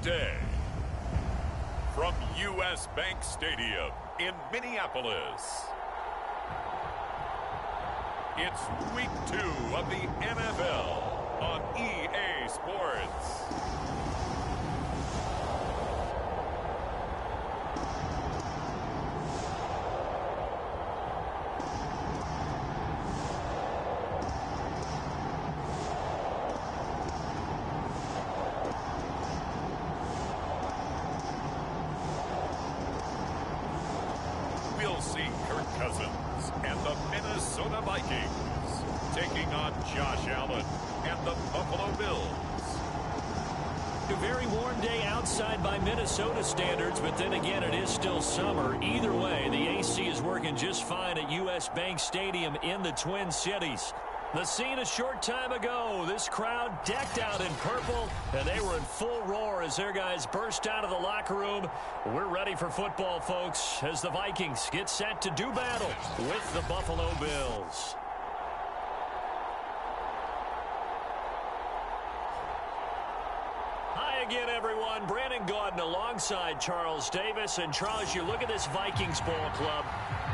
today, from U.S. Bank Stadium in Minneapolis, it's Week 2 of the NFL on EA Sports. We'll see Kirk Cousins and the Minnesota Vikings taking on Josh Allen and the Buffalo Bills. A very warm day outside by Minnesota standards, but then again, it is still summer. Either way, the AC is working just fine at U.S. Bank Stadium in the Twin Cities. The scene a short time ago, this crowd decked out in purple, and they were in full roar as their guys burst out of the locker room. We're ready for football, folks, as the Vikings get set to do battle with the Buffalo Bills. Hi again, everyone. Brandon Gaudin alongside Charles Davis. And Charles, you look at this Vikings ball club.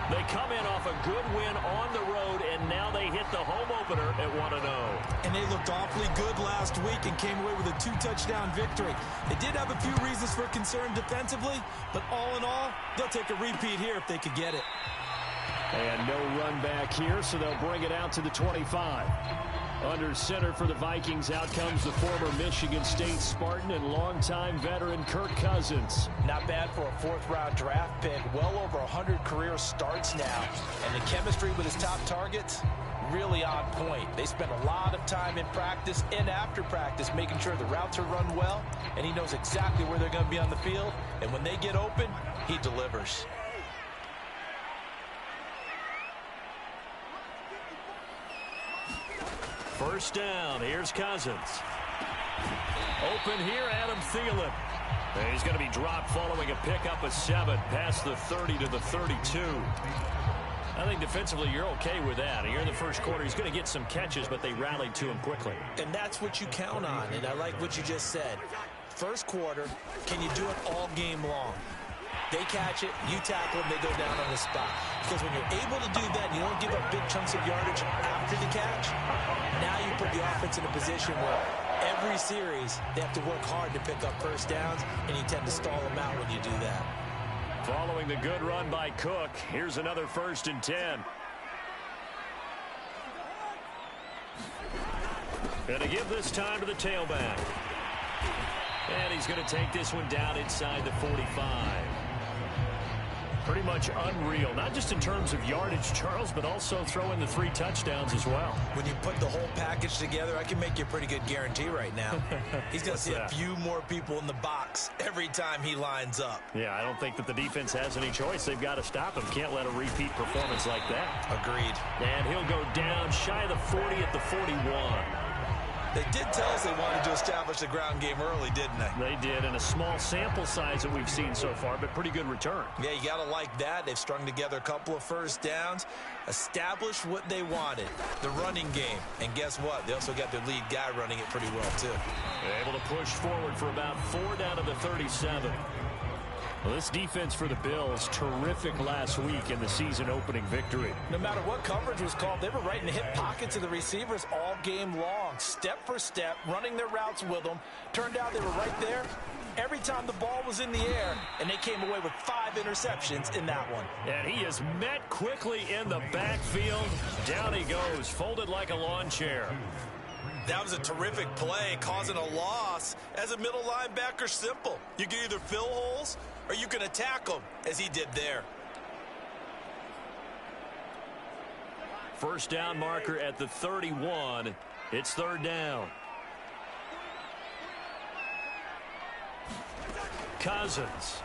They come in off a good win on the road, and now they hit the home opener at 1-0. And they looked awfully good last week and came away with a 2-touchdown victory. They did have a few reasons for concern defensively, but all in all, they'll take a repeat here if they could get it. And no run back here, so they'll bring it out to the 25. Under center for the Vikings, out comes the former Michigan State Spartan and longtime veteran Kirk Cousins. Not bad for a fourth-round draft pick. Well over 100 career starts now. And the chemistry with his top targets, really on point. They spend a lot of time in practice and after practice making sure the routes are run well, and he knows exactly where they're going to be on the field. And when they get open, he delivers. First down, here's Cousins. Open here, Adam Thielen. And he's going to be dropped following a pickup of 7 past the 30 to the 32. I think defensively you're okay with that. Here in the first quarter, he's going to get some catches, but they rallied to him quickly. And that's what you count on, and I like what you just said. First quarter, can you do it all game long? They catch it, you tackle them, they go down on the spot. Because when you're able to do that, and you don't give up big chunks of yardage after the catch, now you put the offense in a position where every series they have to work hard to pick up first downs, and you tend to stall them out when you do that. Following the good run by Cook, here's another 1st and 10. Going to give this time to the tailback. And he's going to take this one down inside the 45. Pretty much unreal, not just in terms of yardage, Charles, but also throw in the 3 touchdowns as well. When you put the whole package together, I can make you a pretty good guarantee right now. He's going to see a few more people in the box every time he lines up. Yeah, I don't think that the defense has any choice. They've got to stop him. Can't let a repeat performance like that. Agreed. And he'll go down shy of the 40 at the 41. They did tell us they wanted to establish the ground game early, didn't they? They did, and a small sample size that we've seen so far, but pretty good return. Yeah, you got to like that. They've strung together a couple of first downs, established what they wanted, the running game. And guess what? They also got their lead guy running it pretty well, too. They're able to push forward for about 4 down to the 37. Well, this defense for the Bills, terrific last week in the season-opening victory. No matter what coverage was called, they were right in the hip pockets of the receivers all game long, step for step, running their routes with them. Turned out they were right there every time the ball was in the air, and they came away with 5 interceptions in that one. And he is met quickly in the backfield. Down he goes, folded like a lawn chair. That was a terrific play, causing a loss. As a middle linebacker, simple. You can either fill holes or you can attack them, as he did there. First down marker at the 31. It's 3rd down. Cousins.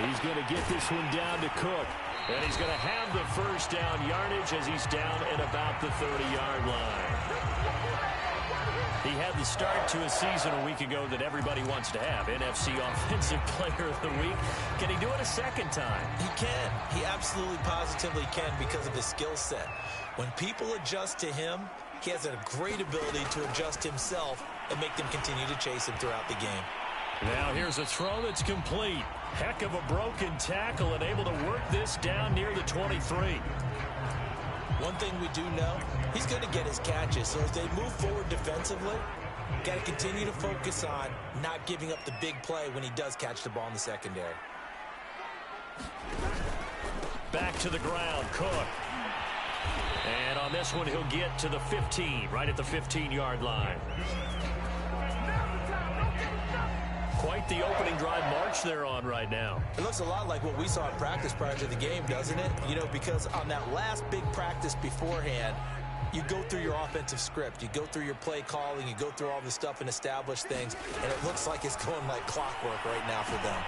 He's going to get this one down to Cook. And he's going to have the first down yardage as he's down at about the 30-yard line. He had the start to a season a week ago that everybody wants to have, NFC Offensive Player of the Week. Can he do it a second time? He can. He absolutely positively can because of his skill set. When people adjust to him, he has a great ability to adjust himself and make them continue to chase him throughout the game. Now here's a throw that's complete. Heck of a broken tackle and able to work this down near the 23. One thing we do know, he's going to get his catches. So as they move forward defensively, got to continue to focus on not giving up the big play when he does catch the ball in the secondary. Back to the ground, Cook. And on this one, he'll get to the 15, right at the 15-yard line. Quite the opening drive march they're on right now. It looks a lot like what we saw in practice prior to the game, doesn't it? You know, because on that last big practice beforehand, you go through your offensive script. You go through your play calling. You go through all the stuff and establish things. And it looks like it's going like clockwork right now for them.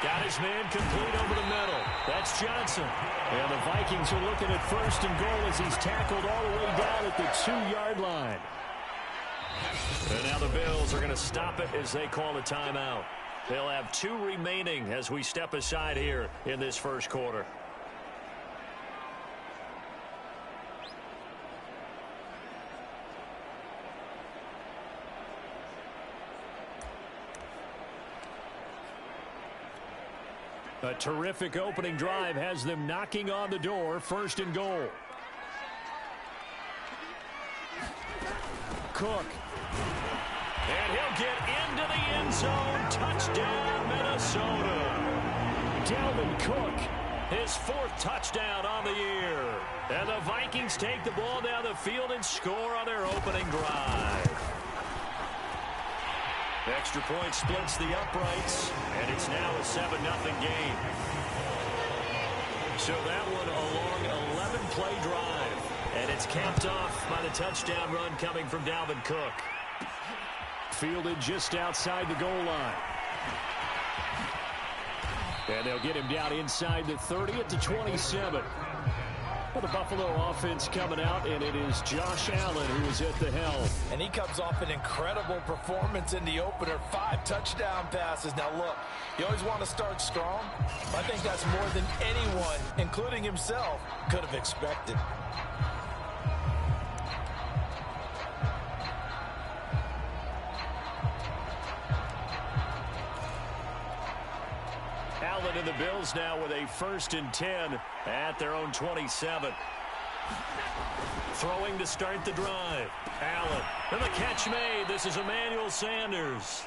Got his man complete over the middle. That's Johnson. And the Vikings are looking at 1st and goal as he's tackled all the way down at the 2-yard line. And now the Bills are going to stop it as they call a timeout. They'll have 2 remaining as we step aside here in this first quarter. A terrific opening drive has them knocking on the door. 1st and goal. Cook. And he'll get into the end zone. Touchdown, Minnesota. Dalvin Cook, his 4th touchdown on the year. And the Vikings take the ball down the field and score on their opening drive. Extra point splits the uprights, and it's now a 7-0 game. So that one a long 11-play drive, and it's capped off by the touchdown run coming from Dalvin Cook. Fielded just outside the goal line. And they'll get him down inside the 30 at the 27. For the Buffalo offense coming out, and it is Josh Allen who is at the helm. And he comes off an incredible performance in the opener. 5 touchdown passes. Now, look, you always want to start strong. I think that's more than anyone, including himself, could have expected. Allen and the Bills now with a 1st and 10 at their own 27. Throwing to start the drive. Allen. And the catch made. This is Emmanuel Sanders.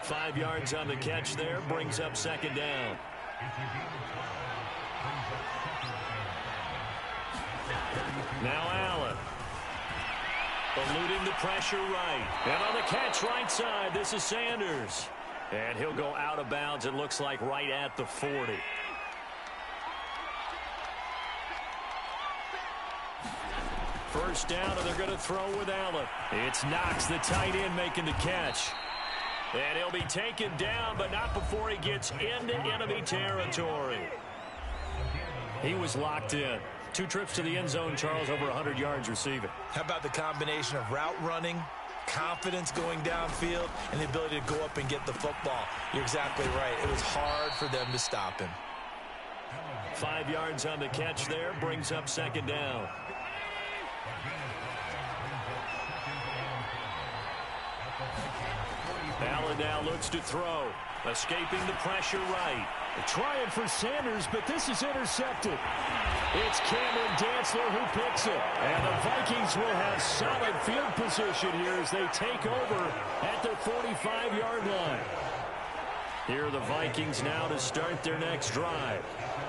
5 yards on the catch there. Brings up 2nd down. Now Allen. Eluding the pressure right. And on the catch right side, this is Sanders. And he'll go out of bounds, it looks like, right at the 40. First down, and they're going to throw with Allen. It's Knox, the tight end, making the catch. And he'll be taken down, but not before he gets into enemy territory. He was locked in. 2 trips to the end zone, Charles, over 100 yards receiving. How about the combination of route running, confidence going downfield, and the ability to go up and get the football? You're exactly right. It was hard for them to stop him. 5 yards on the catch there. Brings up 2nd down. Allen now looks to throw. Escaping the pressure right. Trying for Sanders, but this is intercepted. It's Cameron Dantzler who picks it. And the Vikings will have solid field position here as they take over at their 45-yard line. Here are the Vikings now to start their next drive.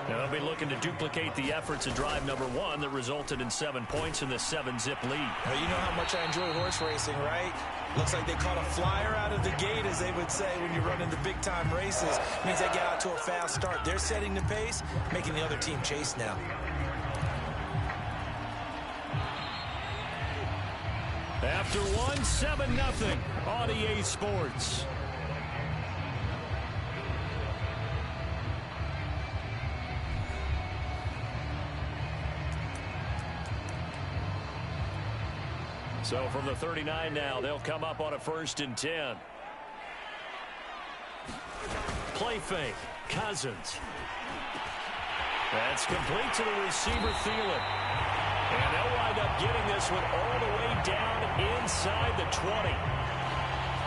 Now they'll be looking to duplicate the efforts of drive number 1 that resulted in 7 points in the 7-zip lead. Well, you know how much I enjoy horse racing, right? Looks like they caught a flyer out of the gate, as they would say when you run into big-time races. It means they get out to a fast start. They're setting the pace, making the other team chase now. After 7-0 on EA Sports. So from the 39 now, they'll come up on a 1st and 10. Play fake. Cousins. That's complete to the receiver, Thielen. And they'll wind up getting this one all the way down inside the 20.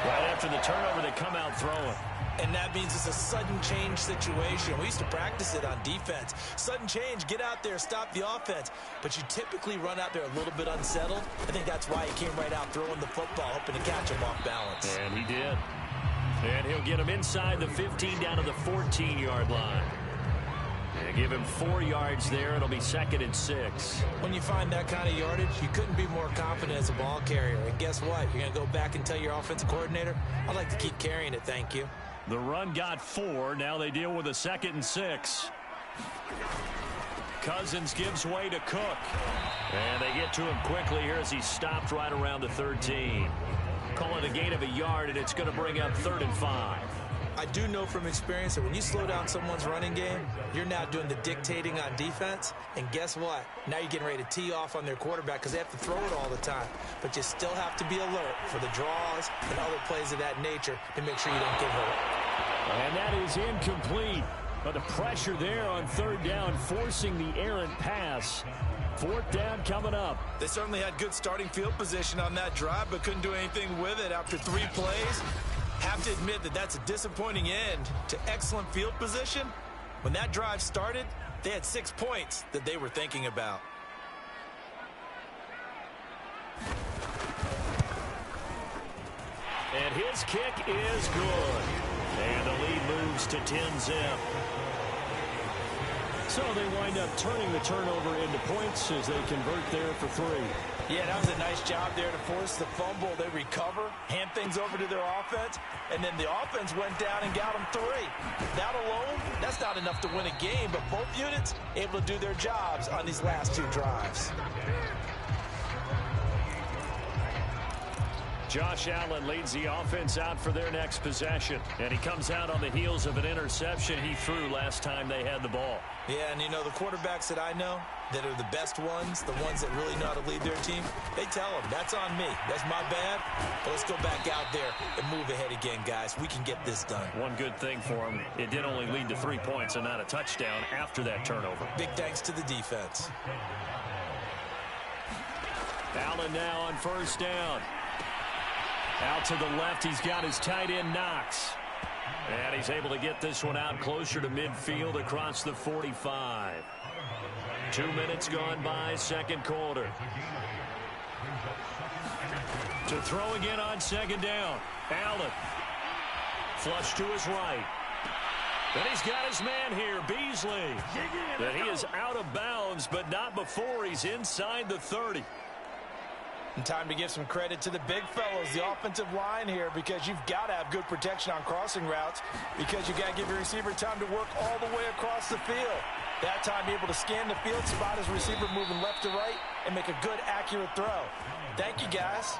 Right after the turnover, they come out throwing. And that means it's a sudden change situation. We used to practice it on defense. Sudden change, get out there, stop the offense. But you typically run out there a little bit unsettled. I think that's why he came right out throwing the football, hoping to catch him off balance. And he did. And he'll get him inside the 15 down to the 14-yard line. And give him 4 yards there. It'll be 2nd and 6. When you find that kind of yardage, you couldn't be more confident as a ball carrier. And guess what? You're going to go back and tell your offensive coordinator, I'd like to keep carrying it, thank you. The run got 4. Now they deal with a 2nd and 6. Cousins gives way to Cook. And they get to him quickly here as he's stopped right around the 13. Call it a gain of a yard, and it's going to bring up 3rd and 5. I do know from experience that when you slow down someone's running game, you're now doing the dictating on defense. And guess what? Now you're getting ready to tee off on their quarterback because they have to throw it all the time. But you still have to be alert for the draws and other plays of that nature to make sure you don't get hurt. And that is incomplete. But the pressure there on 3rd down, forcing the errant pass. 4th down coming up. They certainly had good starting field position on that drive, but couldn't do anything with it after 3 plays. Have to admit that that's a disappointing end to excellent field position. When that drive started, they had 6 points that they were thinking about. And his kick is good. And the lead moves to 10-zip. So they wind up turning the turnover into points as they convert there for 3. Yeah, that was a nice job there to force the fumble. They recover, hand things over to their offense, and then the offense went down and got them 3. That alone, that's not enough to win a game, but both units able to do their jobs on these last 2 drives. Josh Allen leads the offense out for their next possession. And he comes out on the heels of an interception he threw last time they had the ball. Yeah, and you know, the quarterbacks that I know that are the best ones, the ones that really know how to lead their team, they tell them, that's on me. That's my bad. But let's go back out there and move ahead again, guys. We can get this done. One good thing for him, it did only lead to 3 points and not a touchdown after that turnover. Big thanks to the defense. Allen now on 1st down. Out to the left, he's got his tight end Knox. And he's able to get this one out closer to midfield across the 45. 2 minutes gone by, 2nd quarter. To throw again on 2nd down. Allen. Flush to his right. And he's got his man here, Beasley. And he is out of bounds, but not before he's inside the 30. And time to give some credit to the big fellows, the offensive line here, because you've got to have good protection on crossing routes because you got to give your receiver time to work all the way across the field. That time able to scan the field, spot his receiver moving left to right, and make a good, accurate throw. Thank you, guys.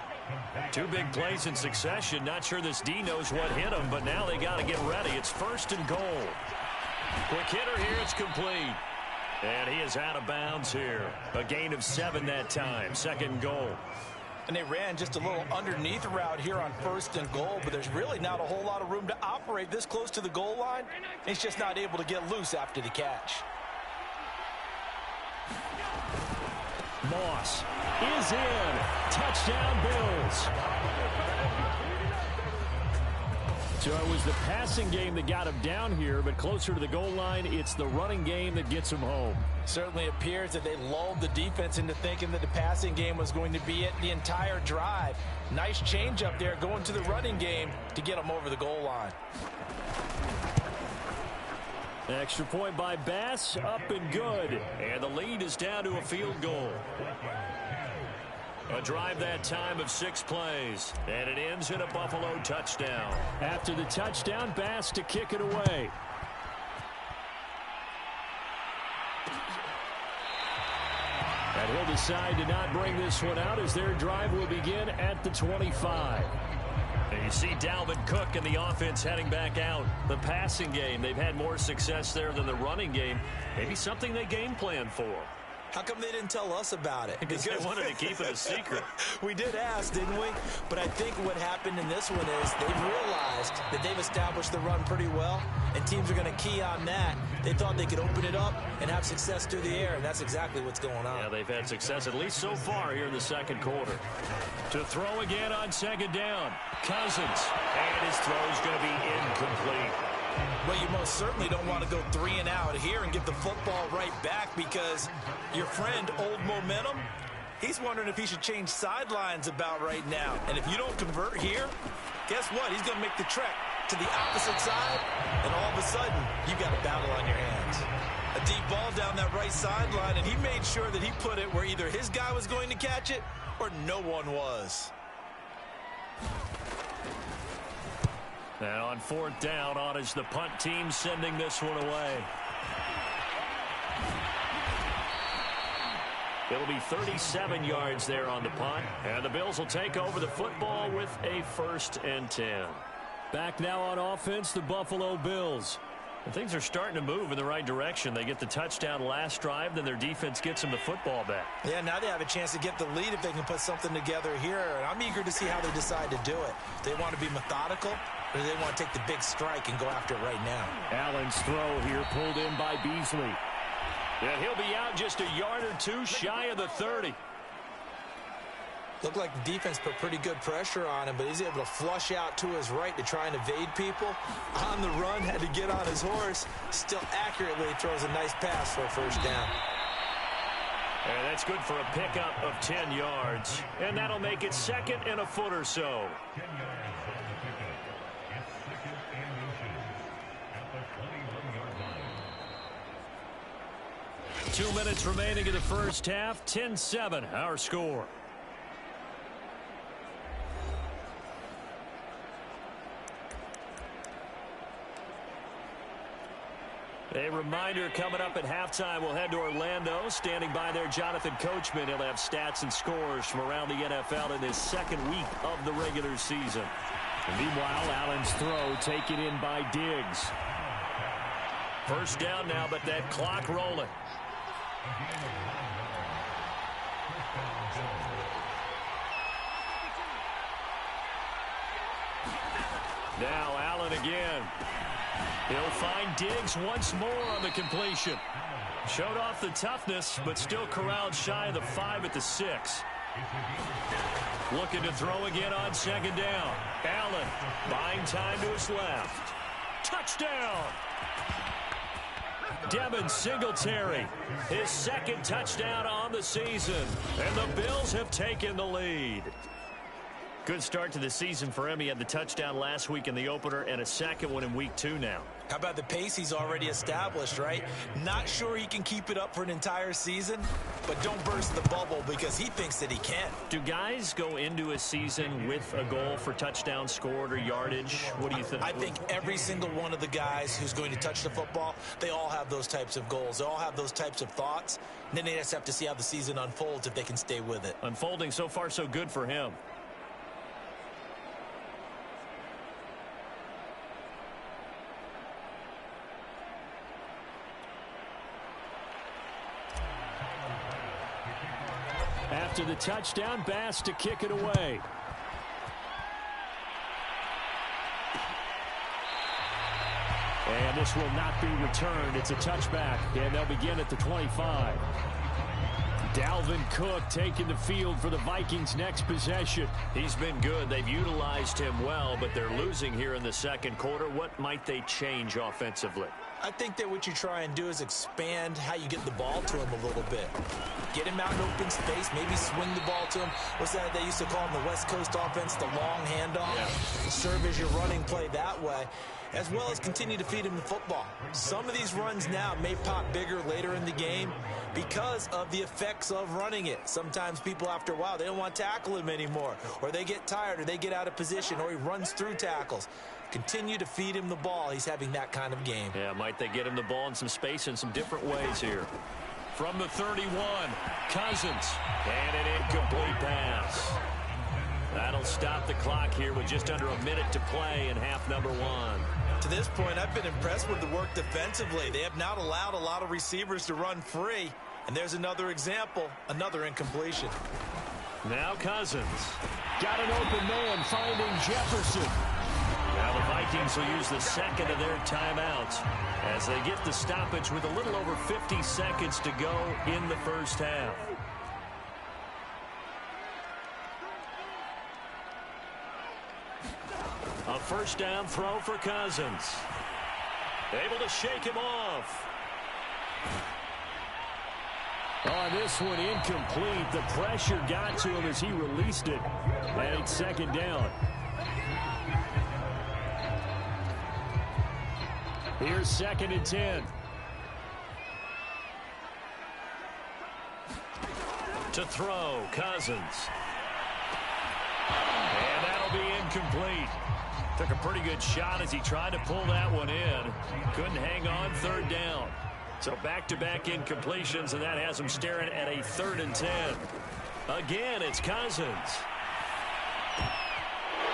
2 big plays in succession. Not sure this D knows what hit him, but now they got to get ready. It's 1st and goal. Quick hitter here, it's complete. And he is out of bounds here. A gain of 7 that time. 2nd goal. And they ran just a little underneath route here on 1st and goal, but there's really not a whole lot of room to operate this close to the goal line. He's just not able to get loose after the catch. Moss is in. Touchdown, Bills. So it was the passing game that got him down here, but closer to the goal line, it's the running game that gets him home. Certainly appears that they lulled the defense into thinking that the passing game was going to be it the entire drive. Nice change up there going to the running game to get them over the goal line. Extra point by Bass, up and good. And the lead is down to a field goal. A drive that time of 6 plays. And it ends in a Buffalo touchdown. After the touchdown, Bass to kick it away. And he'll decide to not bring this one out as their drive will begin at the 25. And you see Dalvin Cook and the offense heading back out. The passing game, they've had more success there than the running game. Maybe something they game plan for. How come they didn't tell us about it? Because they wanted to keep it a secret. We did ask, didn't we? But I think what happened in this one is they've realized that they've established the run pretty well, and teams are going to key on that. They thought they could open it up and have success through the air, and that's exactly what's going on. Yeah, they've had success at least so far here in the second quarter. To throw again on second down, Cousins. And his throw is going to be incomplete. Well, you most certainly don't want to go 3 and out here and give the football right back, because your friend, Old Momentum, he's wondering if he should change sidelines about right now. And if you don't convert here, guess what? He's going to make the trek to the opposite side, and all of a sudden, you've got a battle on your hands. A deep ball down that right sideline, and he made sure that he put it where either his guy was going to catch it or no one was. Now on fourth down, on is the punt team sending this one away. It'll be 37 yards there on the punt, and the Bills will take over the football with a 1st and 10. Back now on offense, the Buffalo Bills. And things are starting to move in the right direction. They get the touchdown last drive, then their defense gets them the football back. Yeah, now they have a chance to get the lead if they can put something together here. And I'm eager to see how they decide to do it. They want to be methodical, or they want to take the big strike and go after it right now. Allen's throw here pulled in by Beasley. And he'll be out just a yard or two shy of the 30. Looked like the defense put pretty good pressure on him, but he's able to flush out to his right to try and evade people. On the run, had to get on his horse. Still accurately throws a nice pass for a 1st down. And that's good for a pickup of 10 yards. And that'll make it 2nd and a foot or so. Two minutes remaining in the first half. 10-7, our score. A reminder coming up at halftime, we'll head to Orlando. Standing by there, Jonathan Coachman. He'll have stats and scores from around the NFL in his 2nd week of the regular season. And meanwhile, Allen's throw taken in by Diggs. 1st down now, but that clock rolling. Now Allen again. He'll find Diggs once more on the completion. Showed off the toughness, but still corralled shy of the 5 at the 6. Looking to throw again on 2nd down. Allen buying time to his left. Touchdown! Devin Singletary, his 2nd touchdown on the season. And the Bills have taken the lead. Good start to the season for him. He had the touchdown last week in the opener and a 2nd one in week 2 now. How about the pace he's already established, right? Not sure he can keep it up for an entire season, but don't burst the bubble because he thinks that he can. Do guys go into a season with a goal for touchdown scored or yardage? What do you think? I think every single one of the guys who's going to touch the football, they all have those types of goals. They all have those types of thoughts. And then they just have to see how the season unfolds if they can stay with it. Unfolding so far so good for him. After the touchdown, Bass to kick it away. And this will not be returned. It's a touchback, and they'll begin at the 25. Dalvin Cook taking the field for the Vikings' next possession. He's been good. They've utilized him well, but they're losing here in the 2nd quarter. What might they change offensively? I think that what you try and do is expand how you get the ball to him a little bit. Get him out in open space, maybe swing the ball to him. What's that they used to call in the West Coast offense, the long handoff? Yeah. Serve as your running play that way, as well as continue to feed him the football. Some of these runs now may pop bigger later in the game because of the effects of running it. Sometimes people, after a while, they don't want to tackle him anymore, or they get tired, or they get out of position, or he runs through tackles. Continue to feed him the ball. He's having that kind of game. Yeah, might they get him the ball in some space in some different ways here. From the 31, Cousins. And an incomplete pass. That'll stop the clock here with just under a minute to play in half number 1. To this point, I've been impressed with the work defensively. They have not allowed a lot of receivers to run free. And there's another example, another incompletion. Now Cousins. Got an open man finding Jefferson. Now the Vikings will use the second of their timeouts as they get the stoppage with a little over 50 seconds to go in the first half. A first down throw for Cousins. Able to shake him off. On this one, incomplete. The pressure got to him as he released it. And it's second down. Here's 2nd and 10. To throw, Cousins. And that'll be incomplete. Took a pretty good shot as he tried to pull that one in. Couldn't hang on, 3rd down. So back-to-back incompletions, and that has him staring at a 3rd and 10. Again, it's Cousins.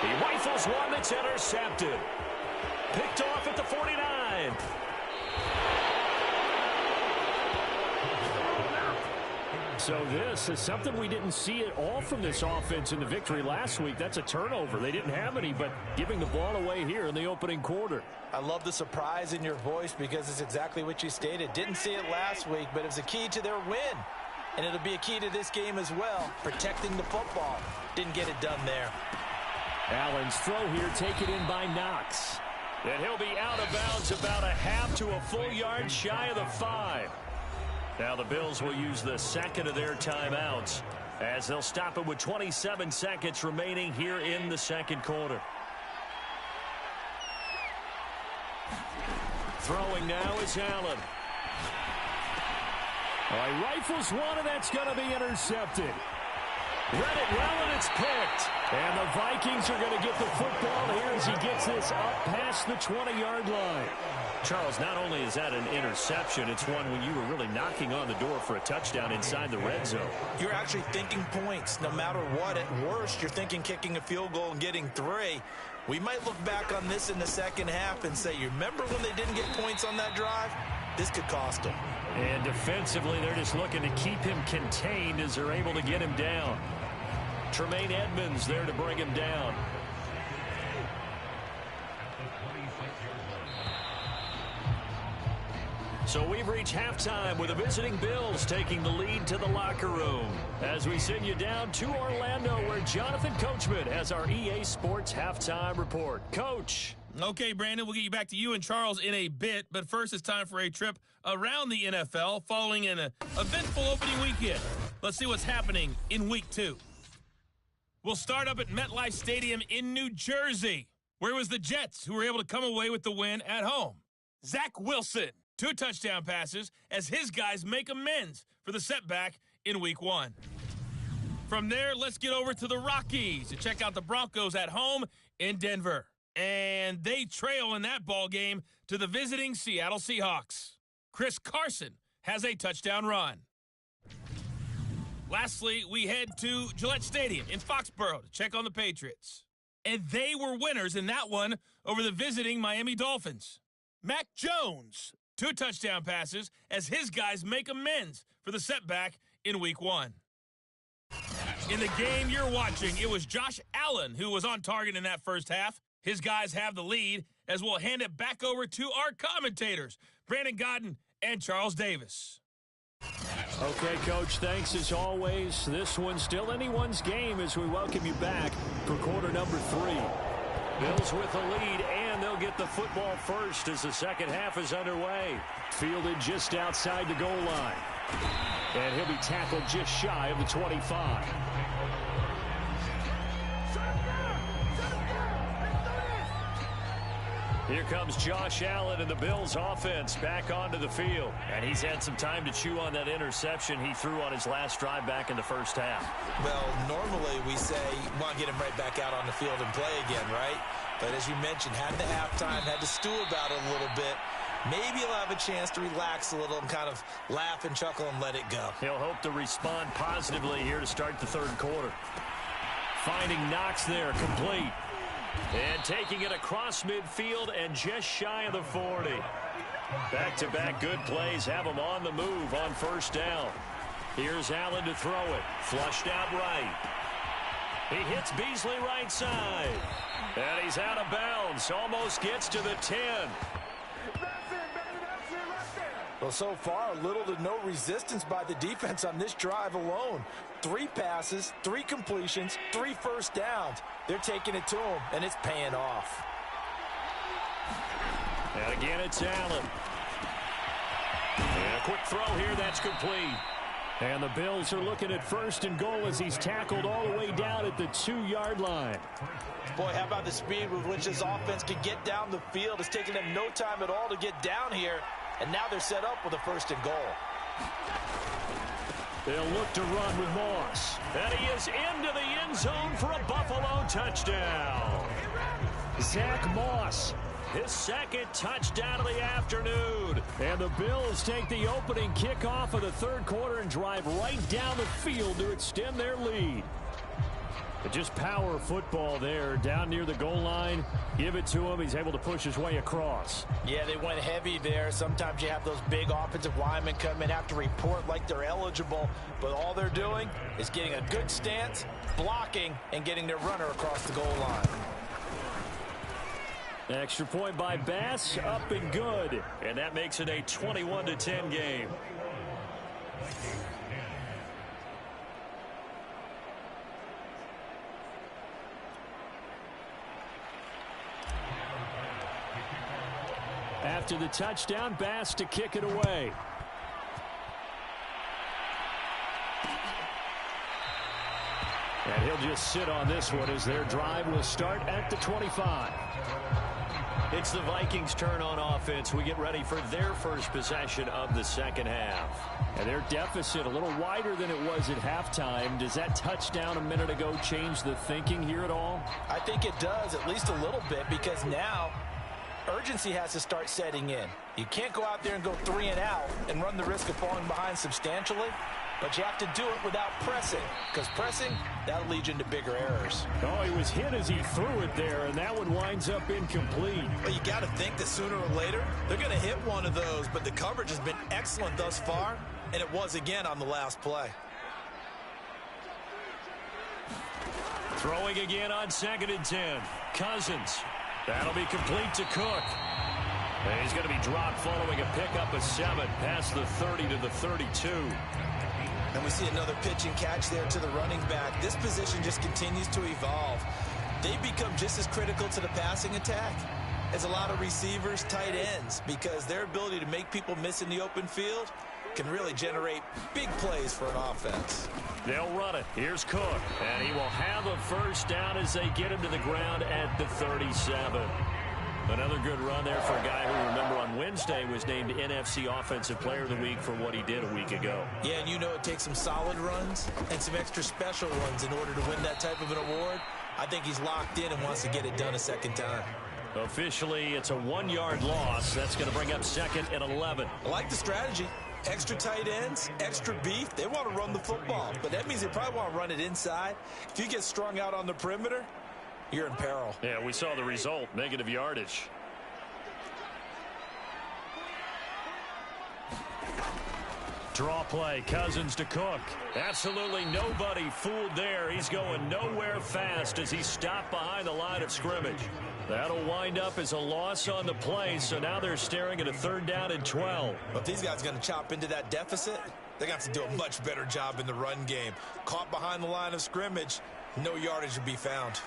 He rifles one that's intercepted. Picked off at the 49. So this is something we didn't see at all from this offense in the victory last week. That's a turnover. They didn't have any, but giving the ball away here in the opening quarter. I love the surprise in your voice because it's exactly what you stated. Didn't see it last week, but it was a key to their win. And it'll be a key to this game as well, protecting the football. Didn't get it done there. Allen's throw here taken in by Knox. And he'll be out of bounds about a half to a full yard shy of the 5. Now the Bills will use the second of their timeouts as they'll stop it with 27 seconds remaining here in the second quarter. Throwing now is Allen. He rifles one, and that's going to be intercepted. Read it well, and it's picked. And the Vikings are going to get the football here as he gets this up past the 20-yard line. Charles, not only is that an interception, it's one when you were really knocking on the door for a touchdown inside the red zone. You're actually thinking points. No matter what, at worst, you're thinking kicking a field goal and getting 3. We might look back on this in the second half and say, you remember when they didn't get points on that drive? This could cost them. And defensively, they're just looking to keep him contained as they're able to get him down. Tremaine Edmonds there to bring him down. So we've reached halftime with the visiting Bills taking the lead to the locker room as we send you down to Orlando where Jonathan Coachman has our EA Sports halftime report. Coach. Okay, Brandon, we'll get you back to you and Charles in a bit, but first it's time for a trip around the NFL following an eventful opening weekend. Let's see what's happening in Week 2. We'll start up at MetLife Stadium in New Jersey, where it was the Jets who were able to come away with the win at home. Zach Wilson, 2 touchdown passes as his guys make amends for the setback in Week 1. From there, let's get over to the Rockies to check out the Broncos at home in Denver. And they trail in that ball game to the visiting Seattle Seahawks. Chris Carson has a touchdown run. Lastly, we head to Gillette Stadium in Foxborough to check on the Patriots. And they were winners in that one over the visiting Miami Dolphins. Mac Jones, 2 touchdown passes as his guys make amends for the setback in Week 1. In the game you're watching, it was Josh Allen who was on target in that first half. His guys have the lead as we'll hand it back over to our commentators, Brandon Godden and Charles Davis. Okay, Coach, thanks as always. This one's still anyone's game as we welcome you back for quarter number 3. Bills with the lead, and they'll get the football first as the second half is underway. Fielded just outside the goal line. And he'll be tackled just shy of the 25. Here comes Josh Allen and the Bills offense back onto the field. And he's had some time to chew on that interception he threw on his last drive back in the first half. Well, normally we say, want to get him right back out on the field and play again, right? But as you mentioned, had the halftime, had to stew about it a little bit. Maybe he'll have a chance to relax a little and kind of laugh and chuckle and let it go. He'll hope to respond positively here to start the third quarter. Finding Knox there, complete. And taking it across midfield and just shy of the 40. Back-to-back good plays have him on the move on first down. Here's Allen to throw it. Flushed out right. He hits Beasley right side. And he's out of bounds. Almost gets to the 10. Well, so far, little to no resistance by the defense on this drive alone. 3 passes, 3 completions, 3 first downs. They're taking it to him, and it's paying off. And again, it's Allen. And a quick throw here, that's complete. And the Bills are looking at first and goal as he's tackled all the way down at the 2-yard line. Boy, how about the speed with which this offense can get down the field? It's taken them no time at all to get down here, and now they're set up with a first and goal. They'll look to run with Moss. And he is into the end zone for a Buffalo touchdown. Zach Moss, his second touchdown of the afternoon. And the Bills take the opening kickoff of the third quarter and drive right down the field to extend their lead. But just power football there down near the goal line. Give it to him. He's able to push his way across. Yeah, they went heavy there. Sometimes you have those big offensive linemen come in, have to report like they're eligible. But all they're doing is getting a good stance, blocking, and getting their runner across the goal line. Extra point by Bass, up and good. And that makes it a 21-10 game. After the touchdown, Bass to kick it away. And he'll just sit on this one as their drive will start at the 25. It's the Vikings' turn on offense. We get ready for their first possession of the second half. And their deficit a little wider than it was at halftime. Does that touchdown a minute ago change the thinking here at all? I think it does, at least a little bit, because now urgency has to start setting in. You can't go out there and go 3 and out and run the risk of falling behind substantially, but you have to do it without pressing, because pressing, that'll lead you into bigger errors. Oh, he was hit as he threw it there, and that one winds up incomplete. Well, you got to think that sooner or later, they're going to hit one of those, but the coverage has been excellent thus far, and it was again on the last play. Throwing again on 2nd and 10. Cousins. That'll be complete to Cook. And he's going to be dropped following a pickup of 7 past the 30 to the 32. And we see another pitch and catch there to the running back. This position just continues to evolve. They become just as critical to the passing attack as a lot of receivers, tight ends, because their ability to make people miss in the open field can really generate big plays for an offense. They'll run it. Here's Cook. And he will have a first down as they get him to the ground at the 37. Another good run there for a guy who, remember, on Wednesday was named NFC Offensive Player of the Week for what he did a week ago. Yeah, and you know it takes some solid runs and some extra special runs in order to win that type of an award. I think he's locked in and wants to get it done a second time. Officially, it's a 1-yard loss. That's going to bring up 2nd and 11. I like the strategy. Extra tight ends, extra beef. They want to run the football, but that means they probably want to run it inside. If you get strung out on the perimeter, you're in peril. Yeah, we saw the result, negative yardage. Draw play, Cousins to Cook. Absolutely nobody fooled there. He's going nowhere fast as he's stopped behind the line of scrimmage. That'll wind up as a loss on the play, so now they're staring at a 3rd down and 12. But if these guys are going to chop into that deficit, they're going to have to do a much better job in the run game. Caught behind the line of scrimmage, no yardage will be found.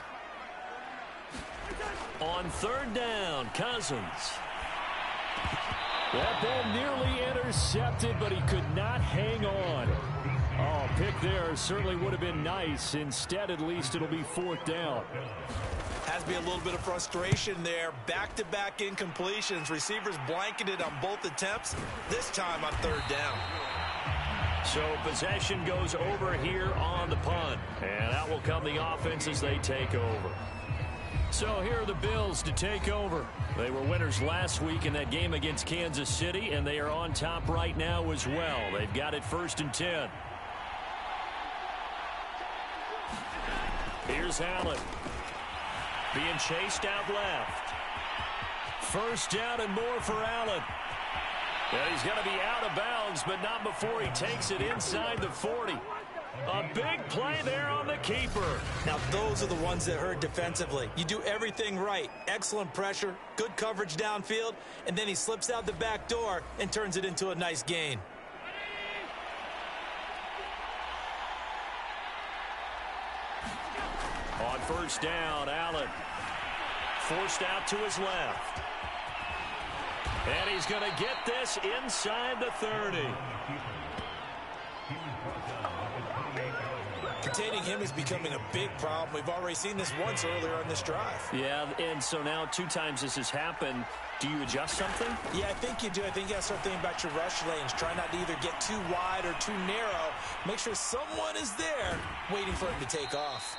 On 3rd down, Cousins. That ball nearly intercepted, but he could not hang on. Oh, pick there certainly would have been nice. Instead, at least it'll be 4th down. Has to be a little bit of frustration there. Back-to-back incompletions. Receivers blanketed on both attempts, this time on 3rd down. So possession goes over here on the punt. And out will come the offense as they take over. So here are the Bills to take over. They were winners last week in that game against Kansas City, and they are on top right now as well. They've got it 1st and 10. Here's Allen. Being chased out left. 1st down and more for Allen. And he's going to be out of bounds, but not before he takes it inside the 40. A big play there on the keeper. Now, those are the ones that hurt defensively. You do everything right. Excellent pressure, good coverage downfield, and then he slips out the back door and turns it into a nice gain. On first down, Allen forced out to his left. And he's going to get this inside the 30. Containing him is becoming a big problem. We've already seen this once earlier on this drive. Yeah, and so now 2 times this has happened. Do you adjust something? Yeah, I think you do. I think you got to start thinking about your rush lanes. Try not to either get too wide or too narrow. Make sure someone is there waiting for him to take off.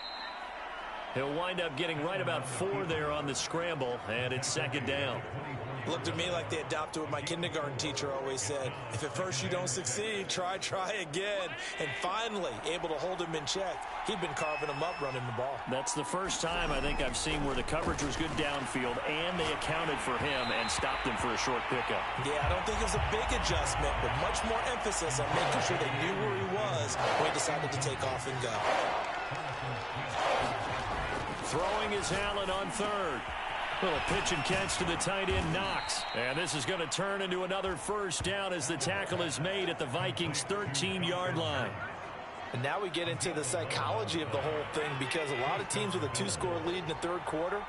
He'll wind up getting right about 4 there on the scramble, and it's second down. Looked to me like they adopted what my kindergarten teacher always said. If at first you don't succeed, try again. And finally, able to hold him in check. He'd been carving him up running the ball. That's the first time I think I've seen where the coverage was good downfield, and they accounted for him and stopped him for a short pickup. Yeah, I don't think it was a big adjustment, but much more emphasis on making sure they knew where he was when he decided to take off and go. Throwing is Allen on third. Little pitch and catch to the tight end, Knox. And this is going to turn into another first down as the tackle is made at the Vikings' 13-yard line. And now we get into the psychology of the whole thing, because a lot of teams with a 2-score lead in the third quarter,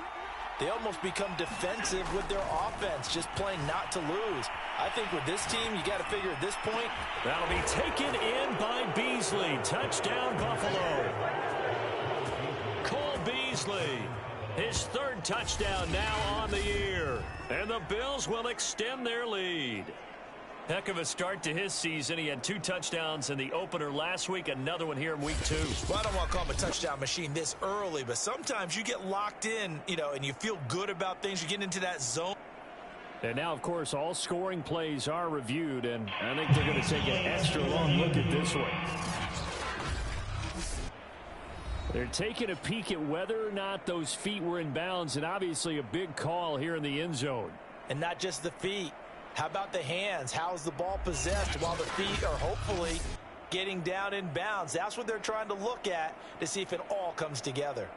they almost become defensive with their offense, just playing not to lose. I think with this team, you got to figure at this point. That'll be taken in by Beasley. Touchdown, Buffalo. Cole Beasley. His 3rd touchdown now on the year. And the Bills will extend their lead. Heck of a start to his season. He had 2 touchdowns in the opener last week, another one here in week 2. Well, I don't want to call him a touchdown machine this early, but sometimes you get locked in, and you feel good about things. You get into that zone. And now, of course, all scoring plays are reviewed, and I think they're going to take an extra long look at this one. They're taking a peek at whether or not those feet were in bounds, and obviously a big call here in the end zone. And not just the feet. How about the hands? How's the ball possessed while the feet are hopefully getting down in bounds? That's what they're trying to look at to see if it all comes together.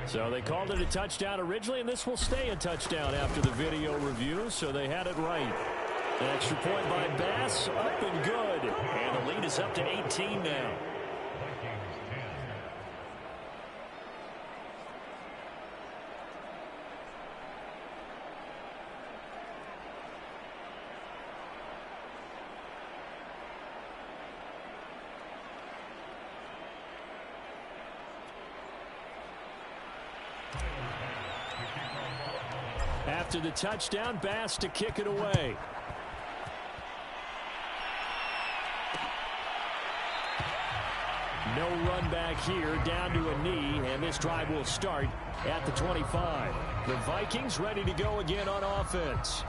So they called it a touchdown originally, and this will stay a touchdown after the video review, so they had it right. An extra point by Bass, up and good. And the lead is up to 18 now. After the touchdown, Bass to kick it away. No run back here, down to a knee, and this drive will start at the 25. The Vikings ready to go again on offense.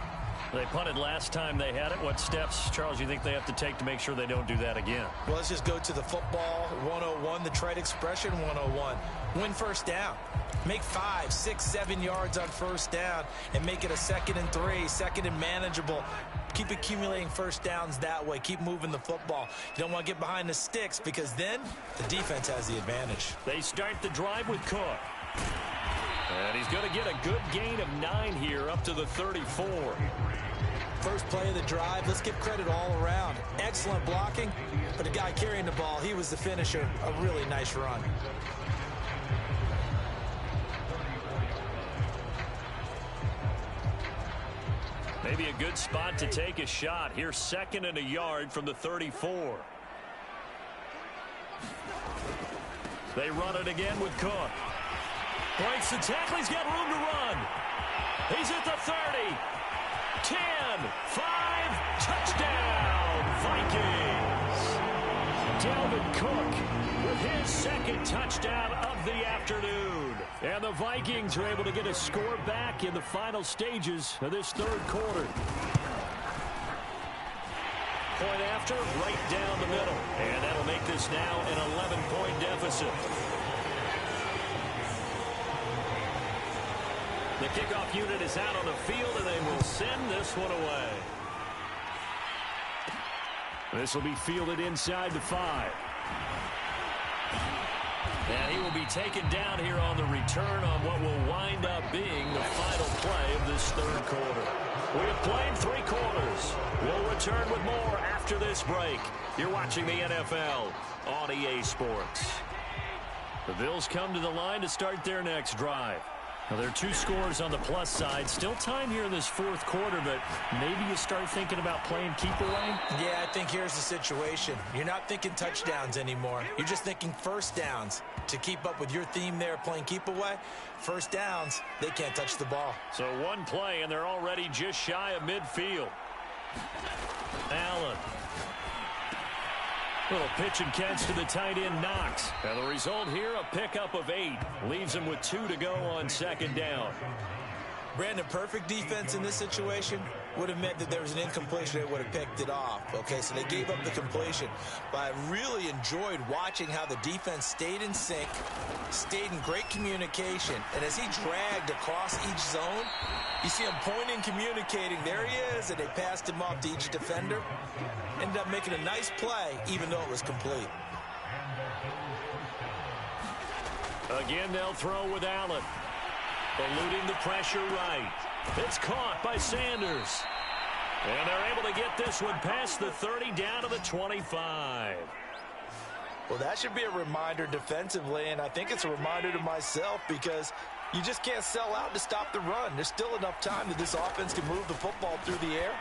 They punted last time they had it. What steps, Charles, you think they have to take to make sure they don't do that again? Well, let's just go to the football 101, the trade expression 101. Win first down. Make 5, 6, 7 yards on first down and make it a 2nd and 3, 2nd and manageable. Keep accumulating first downs that way. Keep moving the football. You don't want to get behind the sticks because then the defense has the advantage. They start the drive with Cook. And he's going to get a good gain of 9 here up to the 34. First play of the drive, let's give credit all around. Excellent blocking, but the guy carrying the ball, he was the finisher. A really nice run. Maybe a good spot to take a shot. Here's 2nd and a yard from the 34. They run it again with Cook. Breaks the tackle. He's got room to run. He's at the 30. 10, 5, touchdown, Vikings. Dalvin Cook with his 2nd touchdown of the afternoon. And the Vikings are able to get a score back in the final stages of this 3rd quarter. Point after, right down the middle. And that'll make this now an 11-point deficit. The kickoff unit is out on the field, and they will send this one away. This will be fielded inside the 5. And he will be taken down here on the return on what will wind up being the final play of this 3rd quarter. We have played 3 quarters. We'll return with more after this break. You're watching the NFL on EA Sports. The Bills come to the line to start their next drive. Now, there are 2 scores on the plus side. Still time here in this 4th quarter, but maybe you start thinking about playing keep away? Yeah, I think here's the situation. You're not thinking touchdowns anymore. You're just thinking first downs. To keep up with your theme there, playing keep away, first downs, they can't touch the ball. So 1 play, and they're already just shy of midfield. Allen. Little pitch and catch to the tight end, Knox. And the result here, a pickup of 8. Leaves him with 2 to go on 2nd down. Brandon, perfect defense in this situation would have meant that there was an incompletion. They would have picked it off. Okay, so they gave up the completion. But I really enjoyed watching how the defense stayed in sync, stayed in great communication. And as he dragged across each zone, you see him pointing, communicating. There he is, and they passed him off to each defender. Ended up making a nice play, even though it was complete. Again, they'll throw with Allen. Eluding the pressure right. It's caught by Sanders. And they're able to get this one past the 30 down to the 25. Well, that should be a reminder defensively, and I think it's a reminder to myself because you just can't sell out to stop the run. There's still enough time that this offense can move the football through the air,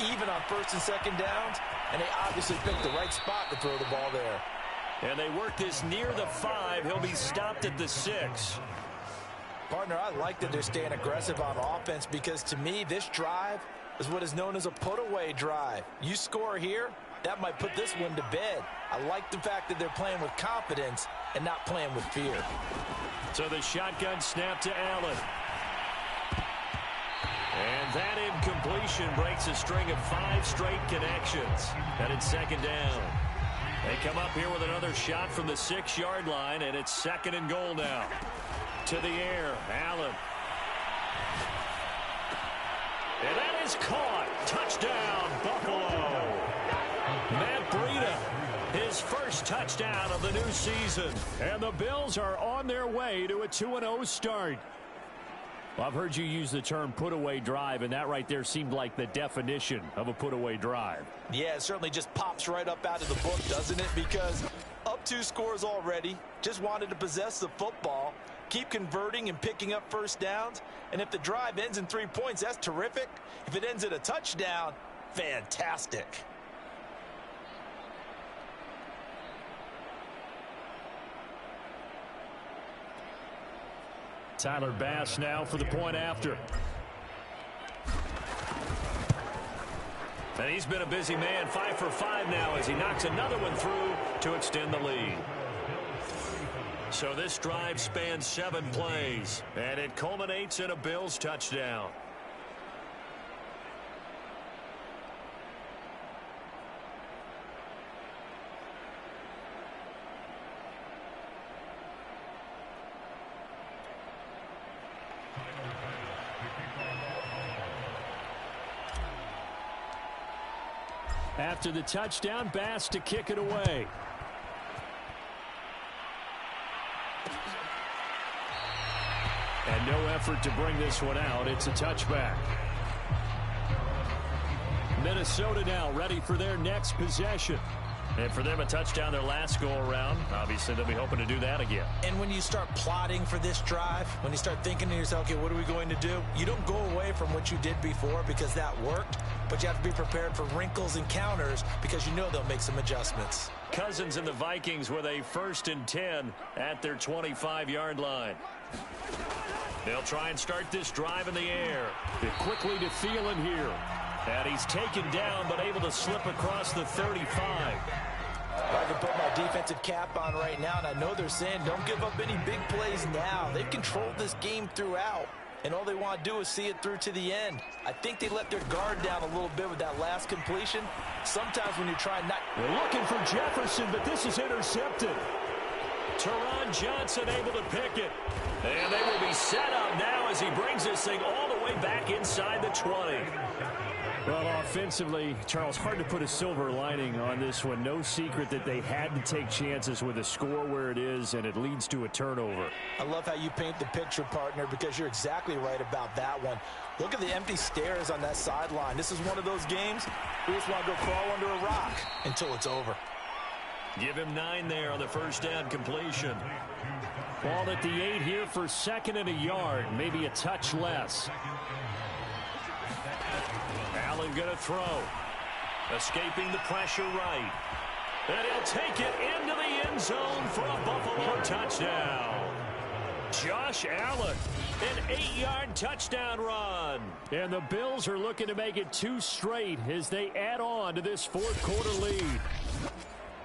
even on 1st and 2nd downs, and they obviously picked the right spot to throw the ball there. And they work this near the 5. He'll be stopped at the 6. Partner, I like that they're staying aggressive on offense because, to me, this drive is what is known as a put-away drive. You score here, that might put this one to bed. I like the fact that they're playing with confidence and not playing with fear. So the shotgun snap to Allen. And that incompletion breaks a string of 5 straight connections. And it's 2nd down. They come up here with another shot from the 6-yard line, and it's 2nd and goal now. To the air, Allen. And that is caught. Touchdown, Buffalo. Matt Breida, his first touchdown of the new season. And the Bills are on their way to a 2-0 start. Well, I've heard you use the term put-away drive, and that right there seemed like the definition of a put-away drive. Yeah, it certainly just pops right up out of the book, doesn't it? Because up 2 scores already, just wanted to possess the football, keep converting and picking up first downs. And if the drive ends in 3 points, that's terrific. If it ends in a touchdown, fantastic. Tyler Bass now for the point after. And he's been a busy man, 5 for 5 now as he knocks another one through to extend the lead. So this drive spans 7 plays, and it culminates in a Bills touchdown. After the touchdown, Bass to kick it away. And no effort to bring this one out. It's a touchback. Minnesota now ready for their next possession. And for them, a touchdown their last go-around. Obviously, they'll be hoping to do that again. And when you start plotting for this drive, when you start thinking to yourself, okay, what are we going to do? You don't go away from what you did before because that worked, but you have to be prepared for wrinkles and counters because you know they'll make some adjustments. Cousins and the Vikings with a 1st and 10 at their 25-yard line. They'll try and start this drive in the air. It quickly to Thielen here. And he's taken down, but able to slip across the 35. I can put my defensive cap on right now, and I know they're saying don't give up any big plays now. They've controlled this game throughout, and all they want to do is see it through to the end. I think they let their guard down a little bit with that last completion. Sometimes when you're trying not... They're looking for Jefferson, but this is intercepted. Teron Johnson able to pick it. And they will be set up now as he brings this thing all the way back inside the 20. Well, offensively, Charles, hard to put a silver lining on this one. No secret that they had to take chances with a score where it is, and it leads to a turnover. I love how you paint the picture, partner, because you're exactly right about that one. Look at the empty stares on that sideline. This is one of those games we just want to go crawl under a rock until it's over. Give him 9 there on the first down completion. Ball at the 8 here for 2nd and a yard, maybe a touch less. Allen going to throw. Escaping the pressure right. And he'll take it into the end zone for a Buffalo touchdown. Josh Allen, an 8-yard touchdown run. And the Bills are looking to make it 2 straight as they add on to this 4th quarter lead.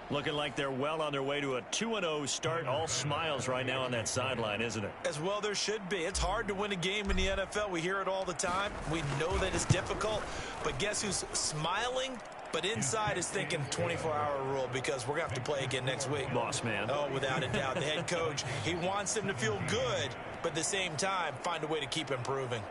Looking like they're well on their way to a 2-0 start. All smiles right now on that sideline, isn't it? As well there should be. It's hard to win a game in the NFL. We hear it all the time. We know that it's difficult. But guess who's smiling? But inside is thinking 24-hour rule because we're going to have to play again next week. Boss man. Oh, without a doubt. The head coach, he wants them to feel good, but at the same time, find a way to keep improving.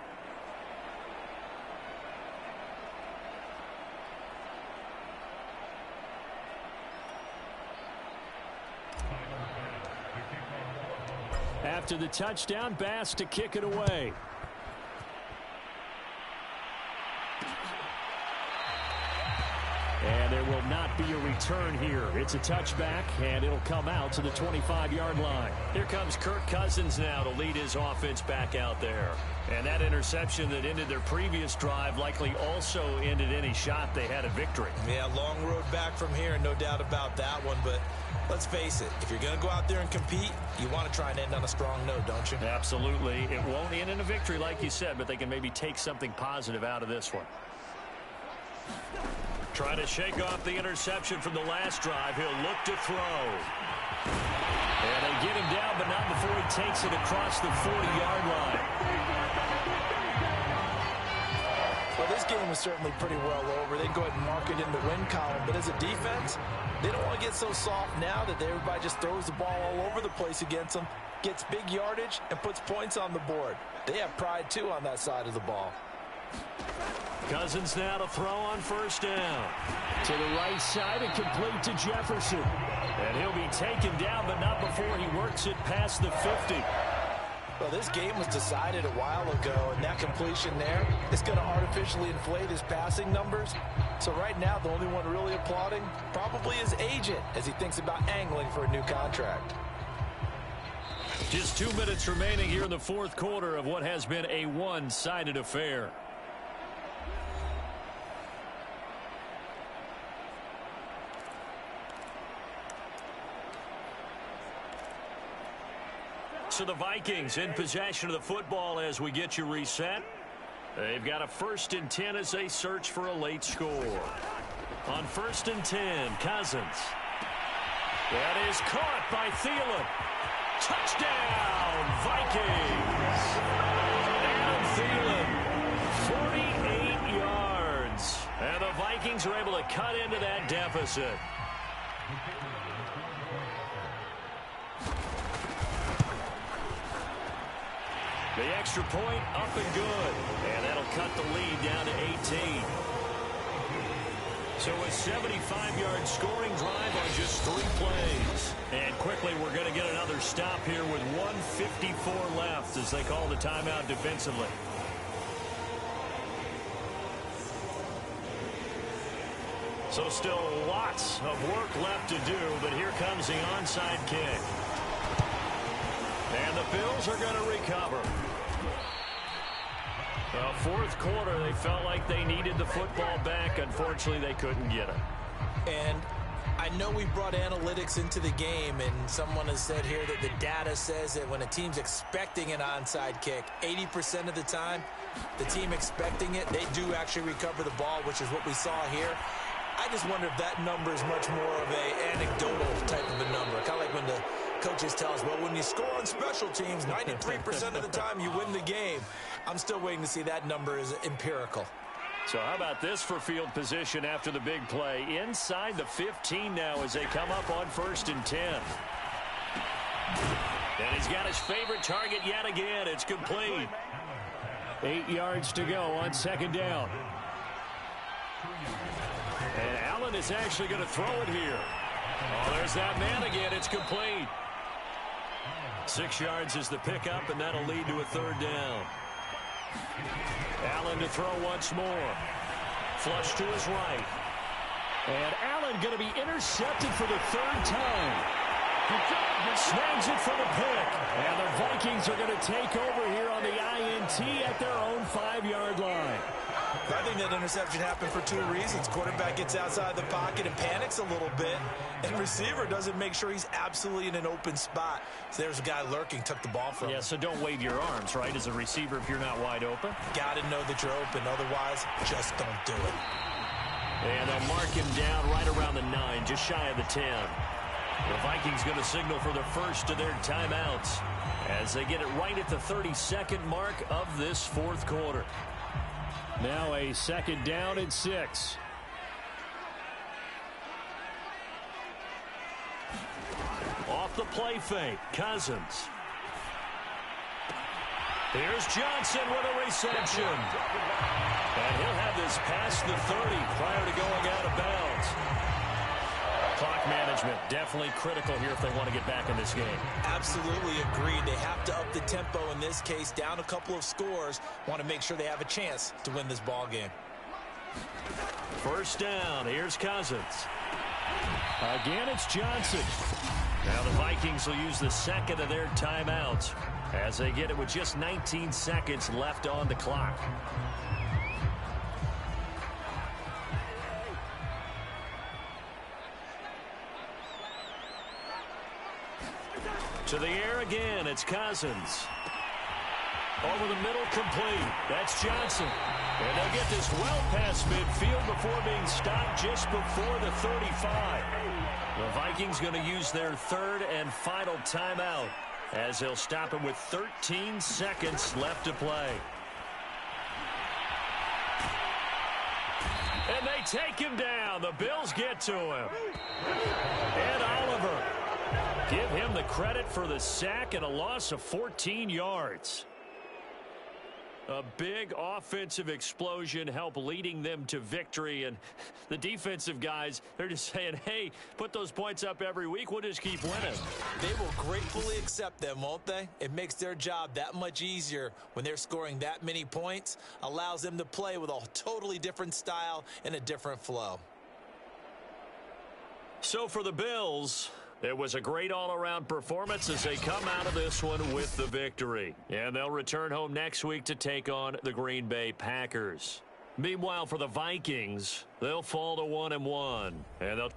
After the touchdown, Bass to kick it away. And there will not be a return here. It's a touchback, and it'll come out to the 25-yard line. Here comes Kirk Cousins now to lead his offense back out there. And that interception that ended their previous drive likely also ended any shot they had at victory. Yeah, long road back from here, no doubt about that one. But let's face it, if you're going to go out there and compete, you want to try and end on a strong note, don't you? Absolutely. It won't end in a victory, like you said, but they can maybe take something positive out of this one. Trying to shake off the interception from the last drive. He'll look to throw. And they get him down, but not before he takes it across the 40-yard line. Well, this game is certainly pretty well over. They can go ahead and mark it in the win column. But as a defense, they don't want to get so soft now that everybody just throws the ball all over the place against them, gets big yardage, and puts points on the board. They have pride, too, on that side of the ball. Cousins now to throw on first down. To the right side and complete to Jefferson. And he'll be taken down, but not before he works it past the 50. Well, this game was decided a while ago, and that completion there is going to artificially inflate his passing numbers. So right now, the only one really applauding probably his agent as he thinks about angling for a new contract. Just 2 minutes remaining here in the 4th quarter of what has been a one-sided affair. So the Vikings in possession of the football as we get you reset. They've got a 1st and 10 as they search for a late score. On 1st and 10, Cousins. That is caught by Thielen. Touchdown, Vikings. Adam Thielen, 48 yards. And the Vikings are able to cut into that deficit. The extra point up and good. And that'll cut the lead down to 18. So a 75-yard scoring drive on just 3 plays. And quickly we're going to get another stop here with 1:54 left as they call the timeout defensively. So still lots of work left to do, but here comes the onside kick. And the Bills are going to recover. Well, 4th quarter, they felt like they needed the football back. Unfortunately, they couldn't get it. And I know we brought analytics into the game, and someone has said here that the data says that when a team's expecting an onside kick, 80% of the time, the team expecting it, they do actually recover the ball, which is what we saw here. I just wonder if that number is much more of an anecdotal type of a number. Kind of like when the coaches tell us, well, when you score on special teams, 93% of the time you win the game. I'm still waiting to see that number is empirical. So how about this for field position after the big play? Inside the 15 now as they come up on 1st and 10. And he's got his favorite target yet again. It's complete. 8 yards to go on 2nd down. And Allen is actually going to throw it here. Oh, there's that man again. It's complete. 6 yards is the pickup, and that'll lead to a 3rd down. Allen to throw once more. Flush to his right. And Allen going to be intercepted for the 3rd time. Snags it for the pick. And the Vikings are going to take over here on the INT at their own 5-yard line. I think that interception happened for 2 reasons. Quarterback gets outside the pocket and panics a little bit, and receiver doesn't make sure he's absolutely in an open spot. So there's a guy lurking, took the ball from him. Yeah, so don't wave your arms, right, as a receiver if you're not wide open. Got to know that you're open. Otherwise, just don't do it. And they'll mark him down right around the 9, just shy of the 10. The Vikings going to signal for the first of their timeouts as they get it right at the 32nd mark of this 4th quarter. Now a 2nd down and 6. Off the play fake, Cousins. Here's Johnson with a reception. And he'll have this past the 30 prior to going out of bounds. Clock management definitely critical here if they want to get back in this game. Absolutely agreed. They have to up the tempo in this case, down a couple of scores. Want to make sure they have a chance to win this ball game. 1st down. Here's Cousins. Again, it's Johnson. Now the Vikings will use the 2nd of their timeouts as they get it with just 19 seconds left on the clock. To the air again, it's Cousins. Over the middle, complete. That's Johnson. And they'll get this well past midfield before being stopped just before the 35. The Vikings going to use their 3rd and final timeout as they'll stop him with 13 seconds left to play. And they take him down. The Bills get to him. And Oliver. Give him the credit for the sack and a loss of 14 yards. A big offensive explosion helped leading them to victory. And the defensive guys, they're just saying, hey, put those points up every week. We'll just keep winning. They will gratefully accept them, won't they? It makes their job that much easier when they're scoring that many points. Allows them to play with a totally different style and a different flow. So for the Bills, it was a great all-around performance as they come out of this one with the victory. And they'll return home next week to take on the Green Bay Packers. Meanwhile, for the Vikings, they'll fall to 1-1. And they'll